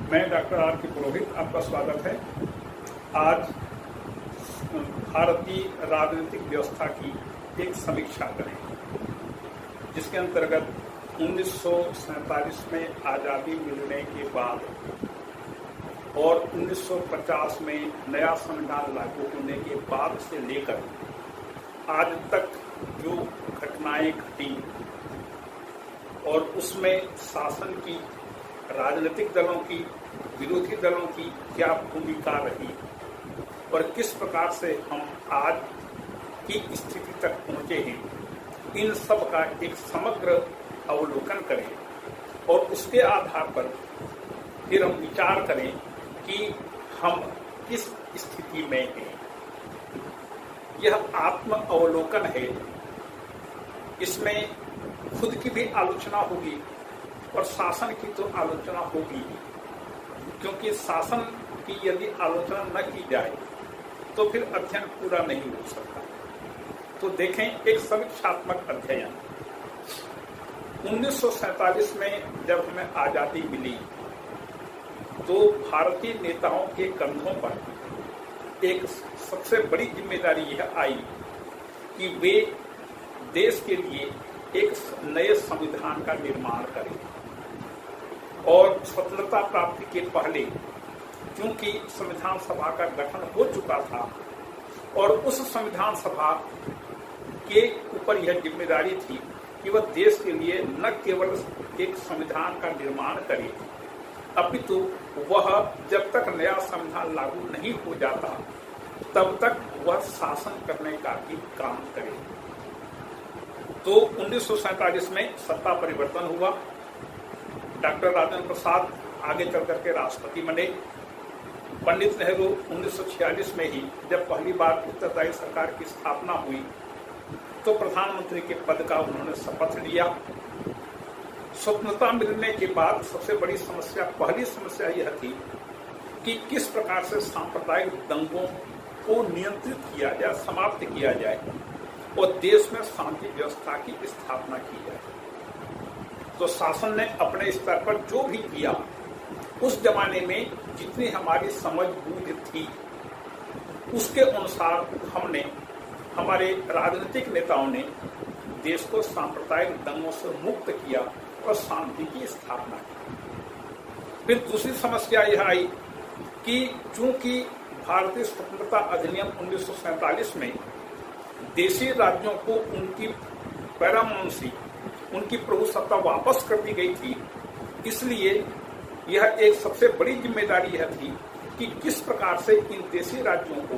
मैं doctor R के पुरोहित, आपका स्वागत है। आज भारतीय राजनीतिक व्यवस्था की एक समीक्षा करें, जिसके अंतर्गत 1947 में आज़ादी मिलने के बाद और 1950 में नया संविधान लागू होने के बाद से लेकर आज तक जो घटनाएं घटी और उसमें शासन की, राजनीतिक दलों की, विरोधी दलों की क्या भूमिका रही और किस प्रकार से हम आज की स्थिति तक पहुंचे हैं, इन सब का एक समग्र अवलोकन करें और उसके आधार पर फिर हम विचार करें कि हम किस स्थिति में हैं। यह आत्म अवलोकन है। इसमें खुद की भी आलोचना होगी और शासन की तो आलोचना होगी, क्योंकि शासन की यदि आलोचना न की जाए तो फिर अध्ययन पूरा नहीं हो सकता। तो देखें, एक समीक्षात्मक अध्ययन 1947 में जब हमें आजादी मिली तो भारतीय नेताओं के कंधों पर एक सबसे बड़ी जिम्मेदारी यह आई कि वे देश के लिए एक नए संविधान का निर्माण करें। और स्वतंत्रता प्राप्ति के पहले क्योंकि संविधान सभा का गठन हो चुका था और उस संविधान सभा के ऊपर यह जिम्मेदारी थी कि वह देश के लिए न केवल एक संविधान का निर्माण करे, अपितु वह जब तक नया संविधान लागू नहीं हो जाता तब तक वह शासन करने का भी काम करे। तो 1947 में सत्ता परिवर्तन हुआ। डॉक्टर राजेंद्र प्रसाद आगे चल करके राष्ट्रपति बने। पंडित नेहरू 1946 में ही जब पहली बार उत्तरदायी सरकार की स्थापना हुई तो प्रधानमंत्री के पद का उन्होंने शपथ लिया। स्वतंत्रता मिलने के बाद सबसे बड़ी समस्या, पहली समस्या यह थी कि किस प्रकार से सांप्रदायिक दंगों को नियंत्रित किया जाए, समाप्त किया जाए और देश में शांति व्यवस्था की स्थापना की जाए। तो शासन ने अपने स्तर पर जो भी किया, उस जमाने में जितनी हमारी समझ बूझ थी उसके अनुसार हमने, हमारे राजनीतिक नेताओं ने देश को सांप्रदायिक दंगों से मुक्त किया और शांति की स्थापना की। फिर दूसरी समस्या यह आई कि चूंकि भारतीय स्वतंत्रता अधिनियम 1947 में देशी राज्यों को उनकी पैरामाउंसी, उनकी प्रभुसत्ता वापस कर दी गई थी, इसलिए यह एक सबसे बड़ी जिम्मेदारी यह थी कि किस प्रकार से इन देशी राज्यों को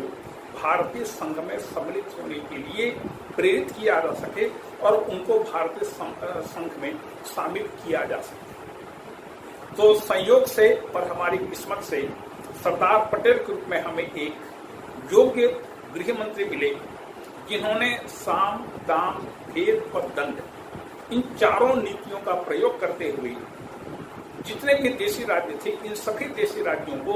भारतीय संघ में सम्मिलित होने के लिए प्रेरित किया जा सके और उनको भारतीय संघ में शामिल किया जा सके। तो संयोग से और हमारी किस्मत से सरदार पटेल के रूप में हमें एक योग्य गृह मंत्री मिले, जिन्होंने साम, दाम, भेद और दंड, इन चारों नीतियों का प्रयोग करते हुए जितने भी देशी राज्य थे, इन सभी देशी राज्यों को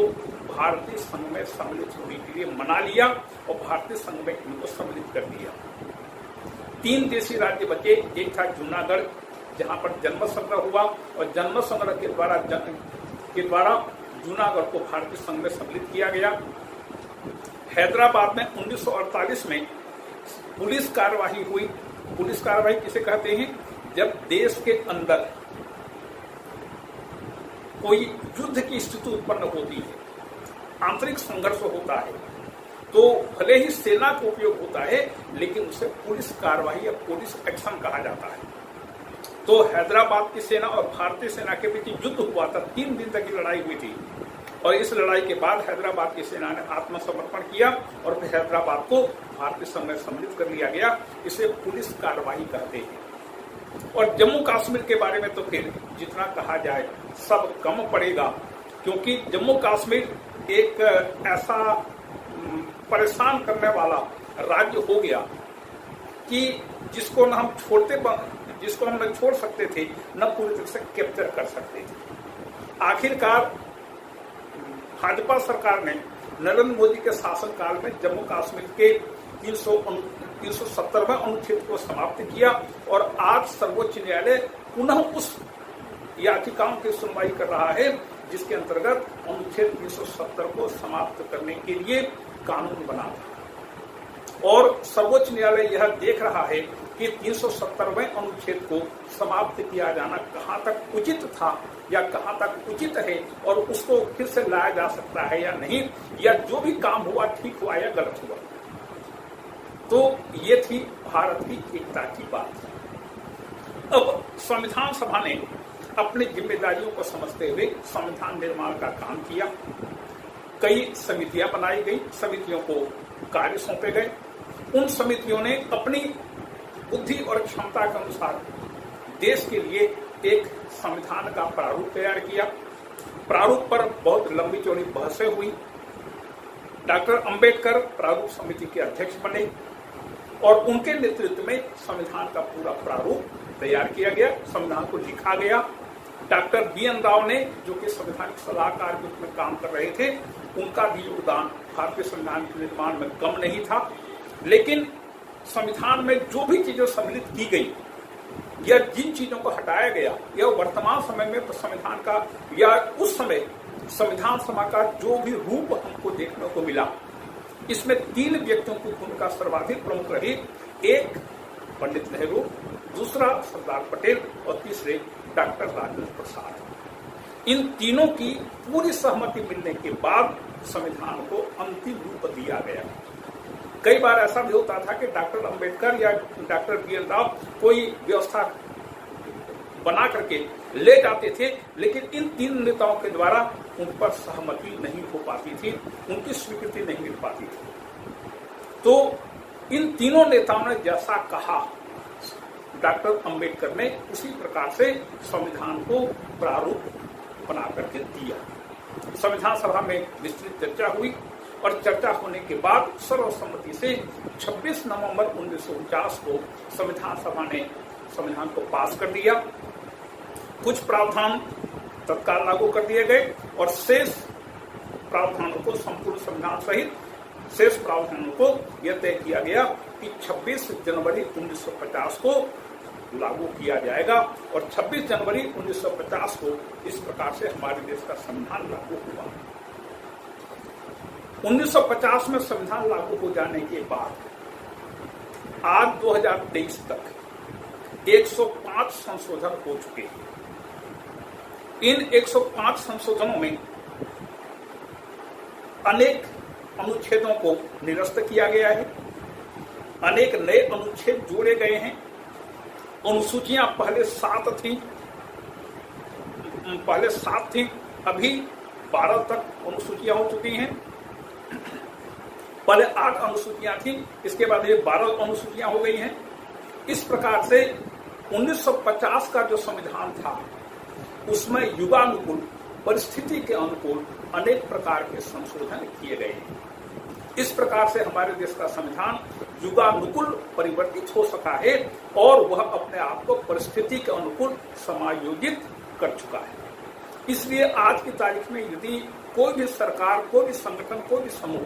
भारतीय संघ में सम्मिलित होने के लिए मना लिया और भारतीय संघ में इनको सम्मिलित कर दिया। 3 देशी राज्य बचे। एक था जूनागढ़, जहां पर जन्म संग्रह हुआ और जन्म संग्रह के द्वारा जूनागढ़ को भारतीय संघ में सम्मिलित किया गया। हैदराबाद में 1948 में पुलिस कार्यवाही हुई। पुलिस कार्यवाही किसे कहते हैं? जब देश के अंदर कोई युद्ध की स्थिति उत्पन्न होती है, आंतरिक संघर्ष होता है, तो भले ही सेना का उपयोग होता है लेकिन उसे पुलिस कार्रवाई या पुलिस एक्शन कहा जाता है। तो हैदराबाद की सेना और भारतीय सेना के बीच युद्ध हुआ था। 3 दिन तक की लड़ाई हुई थी और इस लड़ाई के बाद हैदराबाद की सेना ने आत्मसमर्पण किया और फिर हैदराबाद को भारतीय संघ में सम्मिलित कर लिया गया। इसे पुलिस कार्रवाई कहते हैं। और जम्मू कश्मीर के बारे में तो फिर जितना कहा जाए सब कम पड़ेगा, क्योंकि जम्मू कश्मीर एक ऐसा परेशान करने वाला राज्य हो गया कि जिसको हम न छोड़ सकते थे, न पूरी तरह से कैप्चर कर सकते थे। आखिरकार भाजपा सरकार ने नरेंद्र मोदी के शासनकाल में जम्मू कश्मीर के 370वें अनुच्छेद को समाप्त किया और आज सर्वोच्च न्यायालय पुनः उस याचिकाओं की सुनवाई कर रहा है जिसके अंतर्गत अनुच्छेद 370 को समाप्त करने के लिए कानून बना था। और सर्वोच्च न्यायालय यह देख रहा है कि 370वें अनुच्छेद को समाप्त किया जाना कहां तक उचित था या कहां तक उचित है और उसको फिर से लाया जा सकता है या नहीं, या जो भी काम हुआ ठीक हुआ या गलत हुआ। तो ये थी भारत की एकता की बात। अब संविधान सभा ने अपनी जिम्मेदारियों को समझते हुए संविधान निर्माण का काम किया। कई समितियां बनाई गई, समितियों को कार्य सौंपे गए। उन समितियों ने अपनी बुद्धि और क्षमता के अनुसार देश के लिए एक संविधान का प्रारूप तैयार किया। प्रारूप पर बहुत लंबी चौड़ी बहसें हुई। डॉक्टर अंबेडकर प्रारूप समिति के अध्यक्ष बने और उनके नेतृत्व में संविधान का पूरा प्रारूप तैयार किया गया, संविधान को लिखा गया। Doctor BN. राव ने, जो कि संवैधानिक सलाहकार के रूप में काम कर रहे थे, उनका भी योगदान भारतीय संविधान के निर्माण में कम नहीं था। लेकिन संविधान में जो भी चीजें सम्मिलित की गई या जिन चीजों को हटाया गया, यह वर्तमान समय में तो संविधान का या उस समय संविधान सभा का जो भी रूप हमको देखने को मिला, इसमें 3 व्यक्तियों की भूमिका सर्वाधिक प्रमुख रही। एक पंडित नेहरू, दूसरा सरदार पटेल और तीसरे डॉक्टर राजेंद्र प्रसाद। इन तीनों की पूरी सहमति मिलने के बाद संविधान को अंतिम रूप दिया गया। कई बार ऐसा भी होता था कि डॉक्टर अंबेडकर या डॉक्टर बी.एन. राव कोई व्यवस्था बना करके ले जाते थे, लेकिन इन 3 नेताओं के द्वारा उन पर सहमति नहीं हो पाती थी, उनकी स्वीकृति नहीं मिल पाती थी। तो इन तीनों नेताओं ने जैसा कहा, डॉक्टर अंबेडकर ने उसी प्रकार से संविधान को प्रारूप बना करके दिया। संविधान सभा में विस्तृत चर्चा हुई और चर्चा होने के बाद सर्वसम्मति से 26 नवंबर 1949 को संविधान सभा ने संविधान को पास कर दिया। कुछ प्रावधान तत्काल लागू कर दिए गए और शेष प्रावधानों को, संपूर्ण संविधान सहित शेष प्रावधानों को यह तय किया गया कि 26 जनवरी 1950 को लागू किया जाएगा। और 26 जनवरी 1950 को इस प्रकार से हमारे देश का संविधान लागू हुआ। 1950 में संविधान लागू हो जाने के बाद आज 2023 तक 105 संशोधन हो चुके हैं। इन 105 संशोधनों में अनेक अनुच्छेदों को निरस्त किया गया है, अनेक नए अनुच्छेद जोड़े गए हैं। अनुसूचियां पहले 7 थी, अभी 12 तक अनुसूचियां हो चुकी हैं। पहले 8 अनुसूचियां थी, इसके बाद ये 12 अनुसूचियां हो गई हैं। इस प्रकार से 1950 का जो संविधान था उसमें युगानुकूल, परिस्थिति के अनुकूल अनेक प्रकार के संशोधन किए गए हैं। इस प्रकार से हमारे देश का संविधान युगानुकूल परिवर्तित हो सका है और वह अपने आप को परिस्थिति के अनुकूल समायोजित कर चुका है। इसलिए आज की तारीख में यदि कोई भी सरकार, कोई भी संगठन, कोई भी समूह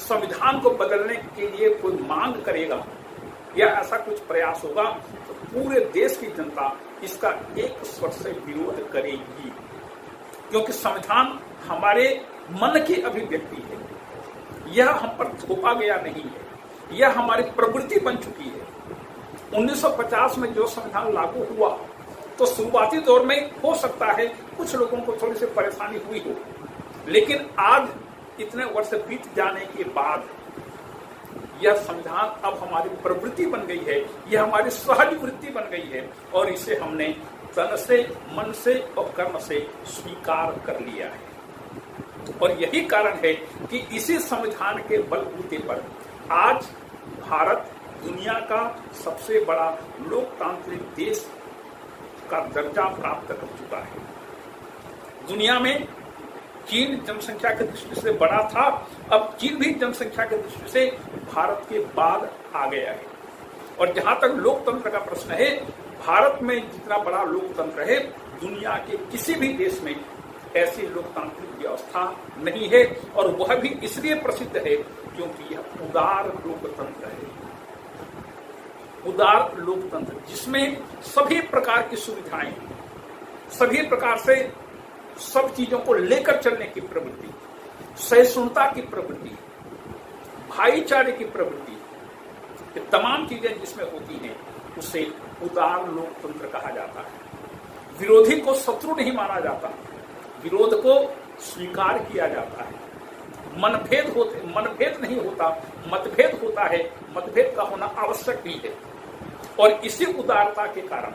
संविधान को बदलने के लिए कोई मांग करेगा या ऐसा कुछ प्रयास होगा तो पूरे देश की जनता इसका एक स्वर से विरोध करेगी, क्योंकि संविधान हमारे मन की अभिव्यक्ति है। यह हम पर थोपा गया नहीं है, यह हमारी प्रवृत्ति बन चुकी है। 1950 में जो संविधान लागू हुआ तो शुरुआती दौर में हो सकता है कुछ लोगों को थोड़ी सी परेशानी हुई हो, लेकिन आज इतने वर्ष बीत जाने के बाद यह संविधान अब हमारी प्रवृत्ति बन गई है, यह हमारी सहज वृत्ति बन गई है और इसे हमने तन से, मन से और कर्म से स्वीकार कर लिया है। और यही कारण है कि इसी संविधान के बलबूते पर आज भारत दुनिया का सबसे बड़ा लोकतांत्रिक देश का दर्जा प्राप्त कर चुका है। दुनिया में चीन जनसंख्या की दृष्टि से बड़ा था, अब चीन भी जनसंख्या की दृष्टि से भारत के बाद आ गया है। और जहां तक लोकतंत्र का प्रश्न है, भारत में जितना बड़ा लोकतंत्र है, दुनिया के किसी भी देश में ऐसी लोकतांत्रिक व्यवस्था नहीं है। और वह भी इसलिए प्रसिद्ध है क्योंकि यह उदार लोकतंत्र है। उदार लोकतंत्र जिसमें सभी प्रकार की सुविधाएं, सभी प्रकार से सब चीजों को लेकर चलने की प्रवृत्ति, सहिष्णुता की प्रवृत्ति, भाईचारे की प्रवृत्ति, ये तमाम चीजें जिसमें होती हैं उसे उदार लोकतंत्र कहा जाता है। विरोधी को शत्रु नहीं माना जाता, विरोध को स्वीकार किया जाता है। मनभेद नहीं होता, मतभेद होता है। मतभेद का होना आवश्यक भी है। और इसी उदारता के कारण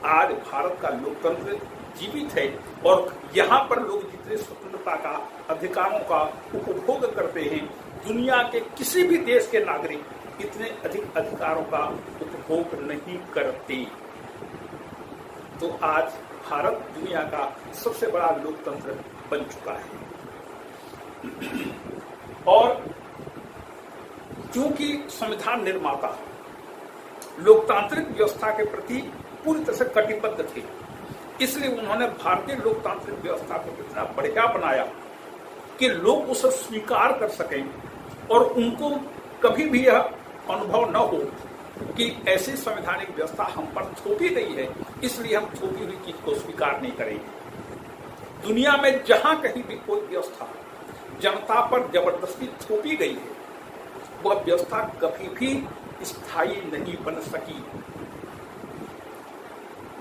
आज भारत का लोकतंत्र जीवित है और यहाँ पर लोग जितने स्वतंत्रता का, अधिकारों का उपभोग करते हैं, दुनिया के किसी भी देश के नागरिक इतने अधिक अधिकारों का उपभोग नहीं करते। तो आज भारत दुनिया का सबसे बड़ा लोकतंत्र बन चुका है। और क्योंकि संविधान निर्माता लोकतांत्रिक व्यवस्था के प्रति पूरी तरह से कटिबद्ध थे, इसलिए उन्होंने भारतीय लोकतांत्रिक व्यवस्था को इतना बढ़िया बनाया कि लोग उसे स्वीकार कर सकें और उनको कभी भी यह अनुभव न हो कि ऐसी संवैधानिक व्यवस्था हम पर थोपी गई है, इसलिए हम थोपी हुई चीज को स्वीकार नहीं करेंगे। दुनिया में जहां कहीं भी कोई व्यवस्था जनता पर जबरदस्ती थोपी गई है, वह व्यवस्था कभी भी स्थायी नहीं बन सकी।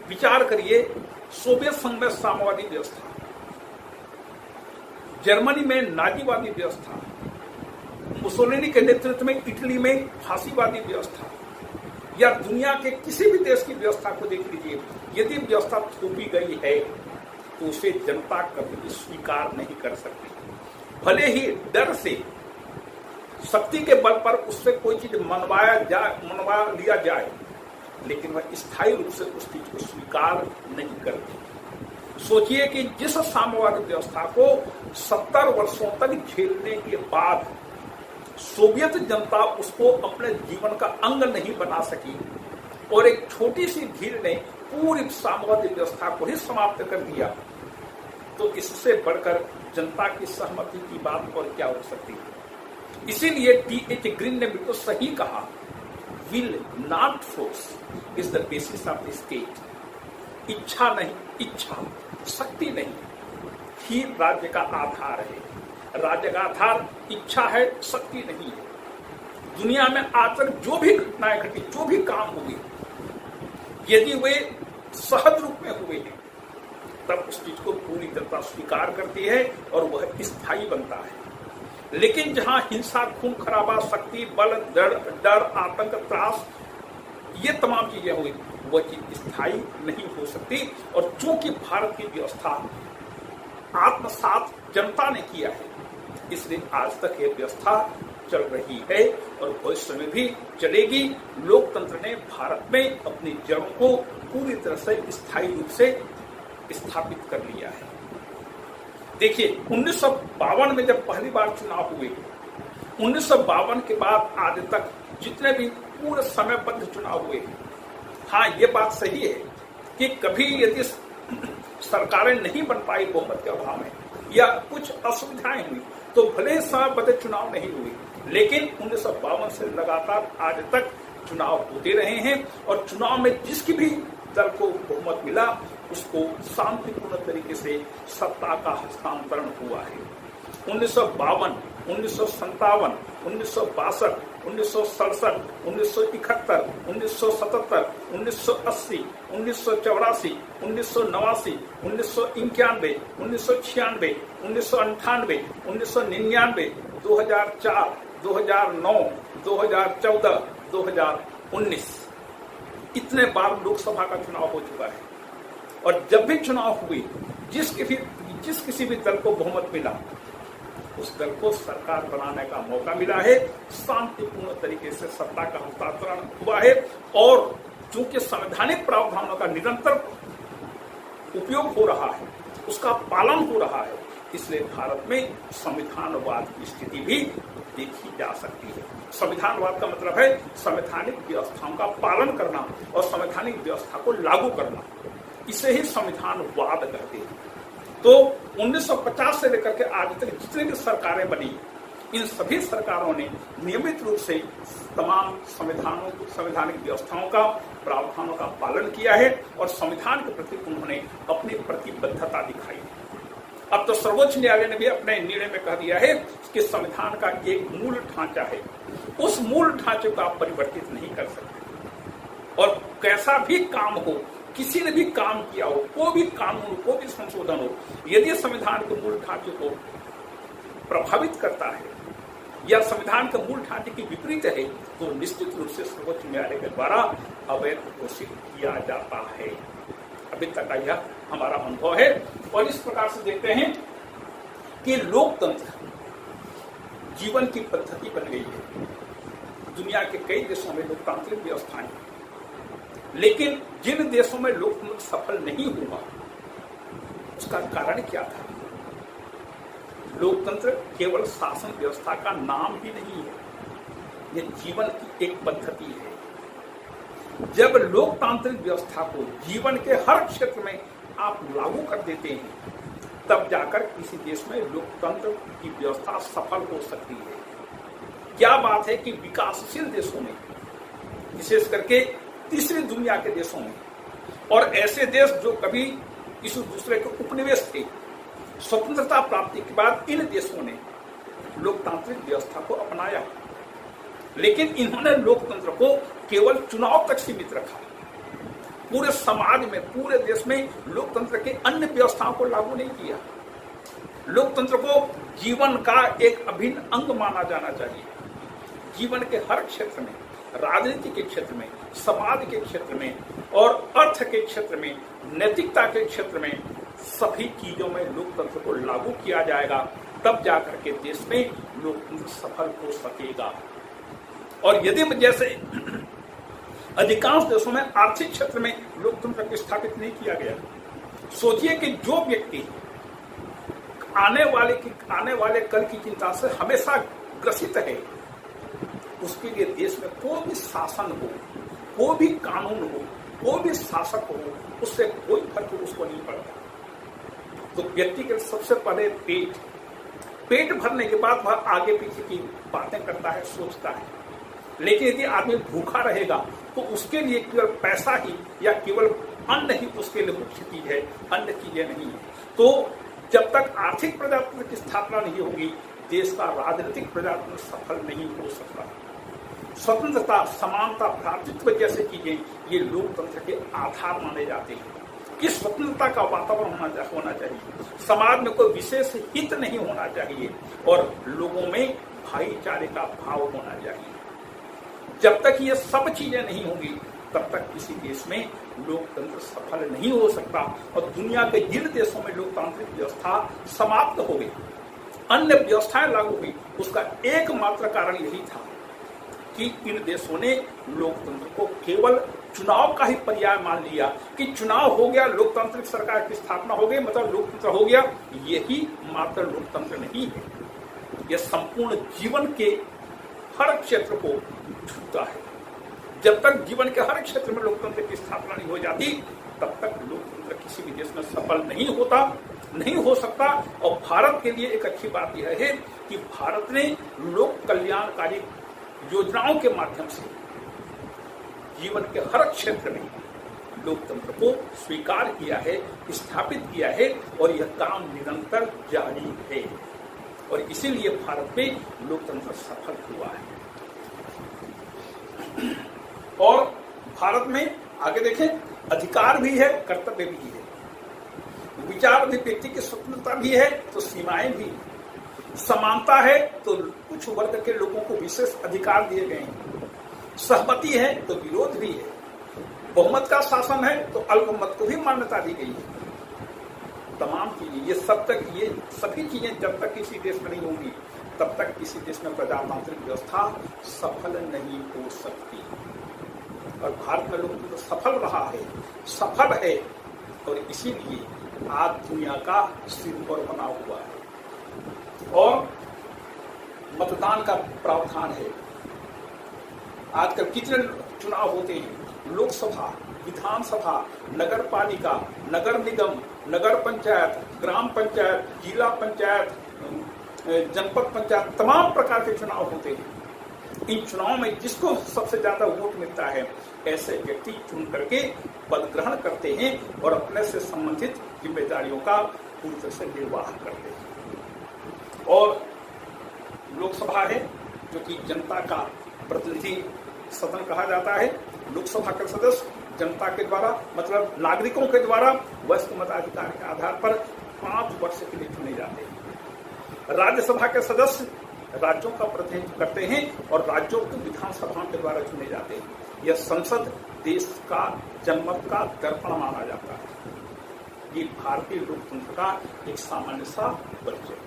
विचार करिए, सोवियत संघ में साम्यवादी व्यवस्था, जर्मनी में नाजीवादी व्यवस्था, मुसोलिनी के नेतृत्व में इटली में फांसीवादी व्यवस्था, या दुनिया के किसी भी देश की व्यवस्था को देख लीजिए, यदि व्यवस्था थोपी गई है तो उसे जनता कभी भी स्वीकार नहीं कर सकती। भले ही डर से, शक्ति के बल पर उससे कोई चीज मनवा लिया जाए, लेकिन वह स्थायी रूप से उस चीज को स्वीकार नहीं करती। सोचिए कि जिस साम्यवादी व्यवस्था को 70 वर्षों तक झेलने के बाद सोवियत जनता उसको अपने जीवन का अंग नहीं बना सकी और एक छोटी सी भीड़ ने पूरी साम्यवादी व्यवस्था को ही समाप्त कर दिया, तो इससे बढ़कर जनता की सहमति की बात और क्या हो सकती है। इसीलिए टी.एच. ग्रीन ने बिल्कुल सही कहा, will not force is the basis of the state. इच्छा नहीं, इच्छा शक्ति नहीं ही राज्य का आधार है। राज्य का आधार इच्छा है, शक्ति नहीं है। दुनिया में आज तक जो भी घटनाएं घटी, जो भी काम हुए, यदि वे सहज रूप में हुए हैं, तब उस चीज को पूरी जनता स्वीकार करती है और वह स्थायी बनता है। लेकिन जहां हिंसा, खून खराबा, शक्ति, बल, डर, आतंक, त्रास, ये तमाम चीजें हुई, वह चीज स्थायी नहीं हो सकती। और चूंकि भारत की व्यवस्था आत्मसात जनता ने किया है, इसलिए आज तक ये व्यवस्था चल रही है और भविष्य में भी चलेगी। लोकतंत्र ने भारत में अपनी जड़ों को पूरी तरह से स्थायी रूप से स्थापित कर लिया है। देखिए, 1952 में जब पहली बार चुनाव हुए, 1952 के बाद आज तक जितने भी पूरे समयबद्ध चुनाव हुए, हाँ ये बात सही है कि कभी यदि सरकारें नहीं बन पाई बहुमत के अभाव में या कुछ असुविधाएं हुई, तो भले समयबद्ध चुनाव नहीं हुए, लेकिन 1952 से लगातार आज तक चुनाव होते रहे हैं और चुनाव में जिसकी भी दल को बहुमत मिला, उसको शांतिपूर्ण तरीके से सत्ता का हस्तांतरण हुआ है। 1952, 1957, 1962, 1967, 1971, 1977, 1980, 1984, 1989, 1991, 1996, 1998, 1999, 2004, 2009, 2014, 2019 इतने बार लोकसभा का चुनाव हो चुका है। और जब भी चुनाव हुए, जिस किसी भी दल को बहुमत मिला, उस दल को सरकार बनाने का मौका मिला है, शांतिपूर्ण तरीके से सत्ता का हस्तांतरण हुआ है। और चूंकि संवैधानिक प्रावधानों का निरंतर उपयोग हो रहा है, उसका पालन हो रहा है, इसलिए भारत में संविधानवाद की स्थिति भी देखी जा सकती है। संविधानवाद का मतलब है संवैधानिक व्यवस्थाओं का पालन करना और संवैधानिक व्यवस्था को लागू करना, इसे ही संविधानवाद कहते हैं। तो 1950 से लेकर के आज तक जितने भी सरकारें बनी, इन सभी सरकारों ने नियमित रूप से तमाम संवैधानिक व्यवस्थाओं का प्रावधानों का पालन किया है और संविधान के प्रति उन्होंने अपनी प्रतिबद्धता दिखाई। अब तो सर्वोच्च न्यायालय ने भी अपने निर्णय में कह दिया है कि संविधान का एक मूल ढांचा है, उस मूल ढांचे को आप परिवर्तित नहीं कर सकते। और कैसा भी काम हो, किसी ने भी काम किया हो, कोई भी कानून, कोई भी संशोधन हो, यदि संविधान के मूल ढांचे को प्रभावित करता है या संविधान के मूल ढांचे के विपरीत है तो निश्चित रूप से सर्वोच्च न्यायालय के द्वारा अवैध घोषित किया जाता है। अभी तक का यह हमारा अनुभव है। और इस प्रकार से देखते हैं कि लोकतंत्र जीवन की पद्धति बन गई है। दुनिया के कई देशों में लोकतांत्रिक व्यवस्थाएं, लेकिन जिन देशों में लोकतंत्र सफल नहीं हुआ उसका कारण क्या था? लोकतंत्र केवल शासन व्यवस्था का नाम ही नहीं है, यह जीवन की एक पद्धति है। जब लोकतांत्रिक व्यवस्था को जीवन के हर क्षेत्र में आप लागू कर देते हैं तब जाकर किसी देश में लोकतंत्र की व्यवस्था सफल हो सकती है। क्या बात है कि विकासशील देशों में, विशेष करके तीसरी दुनिया के देशों में, और ऐसे देश जो कभी किसी दूसरे के उपनिवेश थे, स्वतंत्रता प्राप्ति के बाद इन देशों ने लोकतांत्रिक व्यवस्था को अपनाया, लेकिन इन्होंने लोकतंत्र को केवल चुनाव तक सीमित रखा। पूरे समाज में, पूरे देश में लोकतंत्र के अन्य व्यवस्थाओं को लागू नहीं किया। लोकतंत्र को जीवन का एक अभिन्न अंग माना जाना चाहिए। जीवन के हर क्षेत्र में, राजनीति के क्षेत्र में, समाज के क्षेत्र में और अर्थ के क्षेत्र में, नैतिकता के क्षेत्र में, सभी चीजों में लोकतंत्र को लागू किया जाएगा, तब जाकर के देश में लोकतंत्र सफल हो सकेगा। और यदि जैसे अधिकांश देशों में आर्थिक क्षेत्र में लोकतंत्र को स्थापित नहीं किया गया, सोचिए कि जो व्यक्ति आने वाले कल की चिंता से हमेशा ग्रसित है, उसके लिए देश में कोई भी शासन हो, कोई भी कानून हो, कोई भी शासक हो, उससे कोई फर्क उसको नहीं पड़ता। तो व्यक्ति के सबसे पहले पेट भरने के बाद वह आगे पीछे की बातें करता है, सोचता है। लेकिन यदि आदमी भूखा रहेगा तो उसके लिए केवल पैसा ही या केवल अन्न ही उसके लिए मुख्य चीज है, अन्य चीजें नहीं है। तो जब तक आर्थिक प्रजातंत्र की स्थापना नहीं होगी, देश का राजनीतिक प्रजातंत्र सफल नहीं हो सकता। स्वतंत्रता, समानता, भ्रातृत्व जैसे चीजें ये लोकतंत्र के आधार माने जाते हैं कि स्वतंत्रता का वातावरण होना चाहिए, समाज में कोई विशेष हित नहीं होना चाहिए और लोगों में भाईचारे का भाव होना चाहिए। जब तक ये सब चीजें नहीं होंगी तब तक किसी देश में लोकतंत्र सफल नहीं हो सकता। और दुनिया के जिन देशों में लोकतांत्रिक व्यवस्था समाप्त हो गई, अन्य व्यवस्थाएं लागू हुई, उसका एकमात्र कारण यही था कि इन देशों ने लोकतंत्र को केवल चुनाव का ही पर्याय मान लिया कि चुनाव हो गया, लोकतांत्रिक सरकार की स्थापना हो गई, मतलब लोकतंत्र हो गया। यही मात्र लोकतंत्र नहीं है, यह संपूर्ण जीवन के हर क्षेत्र को छूता है। जब तक जीवन के हर क्षेत्र में लोकतंत्र की स्थापना नहीं हो जाती तब तक लोकतंत्र किसी भी देश में सफल नहीं हो सकता। और भारत के लिए एक अच्छी बात यह है कि भारत ने लोक कल्याणकारी योजनाओं के माध्यम से जीवन के हर क्षेत्र में लोकतंत्र को स्वीकार किया है, स्थापित किया है और यह काम निरंतर जारी है और इसीलिए भारत में लोकतंत्र सफल हुआ है। और भारत में आगे देखें, अधिकार भी है, कर्तव्य भी है, विचार अभिव्यक्ति की स्वतंत्रता भी है तो सीमाएं भी, समानता है तो कुछ वर्ग के लोगों को विशेष अधिकार दिए गए हैं, सहमति है तो विरोध भी है, बहुमत का शासन है तो अल्पमत को भी मान्यता दी गई है। तमाम चीजें, ये सभी चीजें जब तक किसी देश में नहीं होंगी तब तक किसी देश में प्रजातांत्रिक व्यवस्था सफल नहीं हो सकती। और भारत में लोकतंत्र सफल रहा है, सफल है और इसीलिए आज दुनिया का सिर बना हुआ है। और मतदान का प्रावधान है। आजकल कितने चुनाव होते हैं, लोकसभा, विधानसभा, नगर पालिका, नगर निगम, नगर पंचायत, ग्राम पंचायत, जिला पंचायत, जनपद पंचायत, तमाम प्रकार के चुनाव होते हैं। इन चुनावों में जिसको सबसे ज्यादा वोट मिलता है ऐसे व्यक्ति चुन करके पद ग्रहण करते हैं और अपने से संबंधित जिम्मेदारियों का पूरी तरह से निर्वाह करते हैं। और लोकसभा है जो कि जनता का प्रतिनिधि सदन कहा जाता है। लोकसभा के सदस्य जनता के द्वारा मतलब नागरिकों के द्वारा वरिष्ठ मताधिकार के आधार पर 5 वर्ष के लिए चुने जाते हैं। राज्यसभा के सदस्य राज्यों का प्रतिनिधित्व करते हैं और राज्यों की विधानसभाओं के द्वारा चुने जाते हैं। यह संसद देश का जनमत का दर्पण माना जाता है। ये भारतीय लोकतंत्र का एक सामान्य सा परिचय है।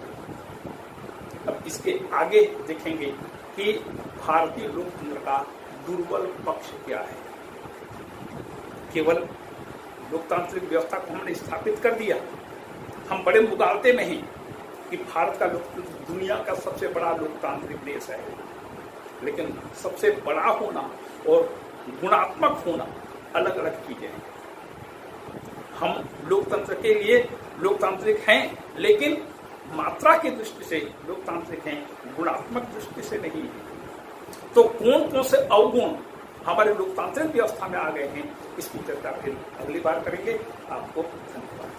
अब इसके आगे देखेंगे कि भारतीय लोकतंत्र का दुर्बल पक्ष क्या है। केवल लोकतांत्रिक व्यवस्था को हमने स्थापित कर दिया, हम बड़े मुगालते में हैं कि भारत का लोकतंत्र दुनिया का सबसे बड़ा लोकतांत्रिक देश है, लेकिन सबसे बड़ा होना और गुणात्मक होना अलग अलग चीजें हैं। हम लोकतंत्र के लिए लोकतांत्रिक हैं, लेकिन मात्रा की दृष्टि से लोकतांत्रिक हैं, गुणात्मक दृष्टि से नहीं है। तो कौन कौन से अवगुण हमारे लोकतांत्रिक व्यवस्था में आ गए हैं, इसकी चर्चा फिर अगली बार करेंगे। आपको धन्यवाद।